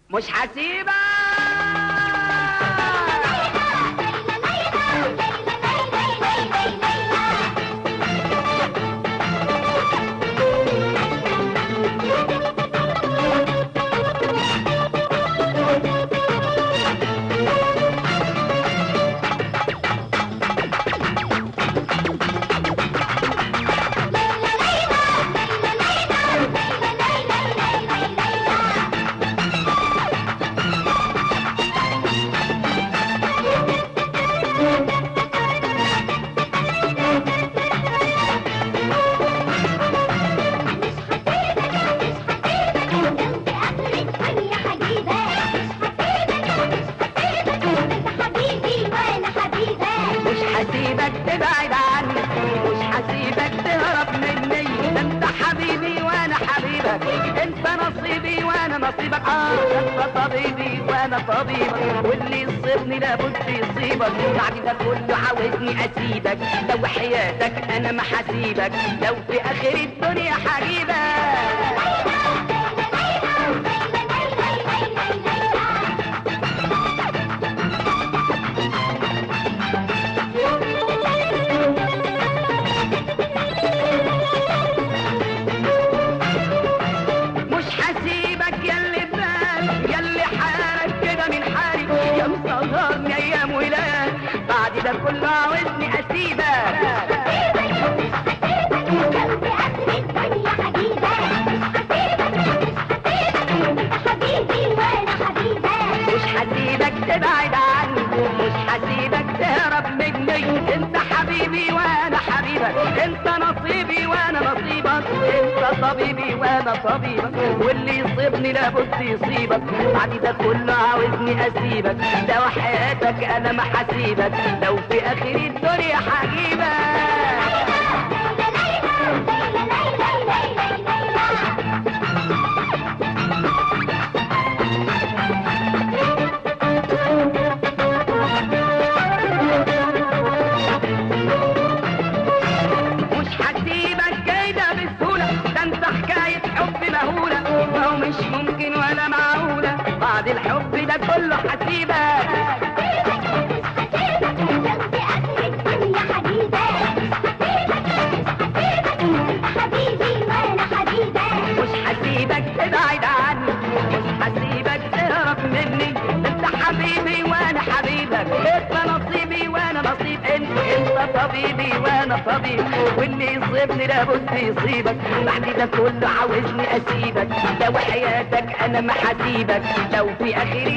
مش هسيبك. هسيبك تبعد عني، مش هسيبك تهرب مني، ده انت حبيبي وانا حبيبك، انت نصيبي وانا نصيبك، انت طبيبي وانا طبيبك، واللي يصيبني لابد يصيبك، بعد ده كله عاوزني اسيبك، لو حياتك انا ما هسيبك، لو في اخر الدنيا هجيبك. بعد ده كله عاوزني اسيبك. مش هسيبك تبعد عني، مش هسيبك تهرب مني، انت حبيبي وانا حبيبك، انت نصيبي وانا نصيبك، انت طبيبي وانا طبيبك، واللي يصيبني لابد يصيبك، بعد ده كله عاوزني اسيبك، لو حياتك انا ما هسيبك، لو في اخر الدنيا هجيبك. مش ممكن ولا معقولة، بعد الحب ده كله هسيبك. مش هسيبك تبعد عني، مش هسيبك تهرب مني، انت حبيبي وانا حبيبك، انت نصيبي وانا نصيب، انت طبيبي وانا طبيب، واللي يصيبني لابد يصيبك، بعد ده كله عاوزني اسيبك، لو حياتك انا ما هسيبك، لو في اخر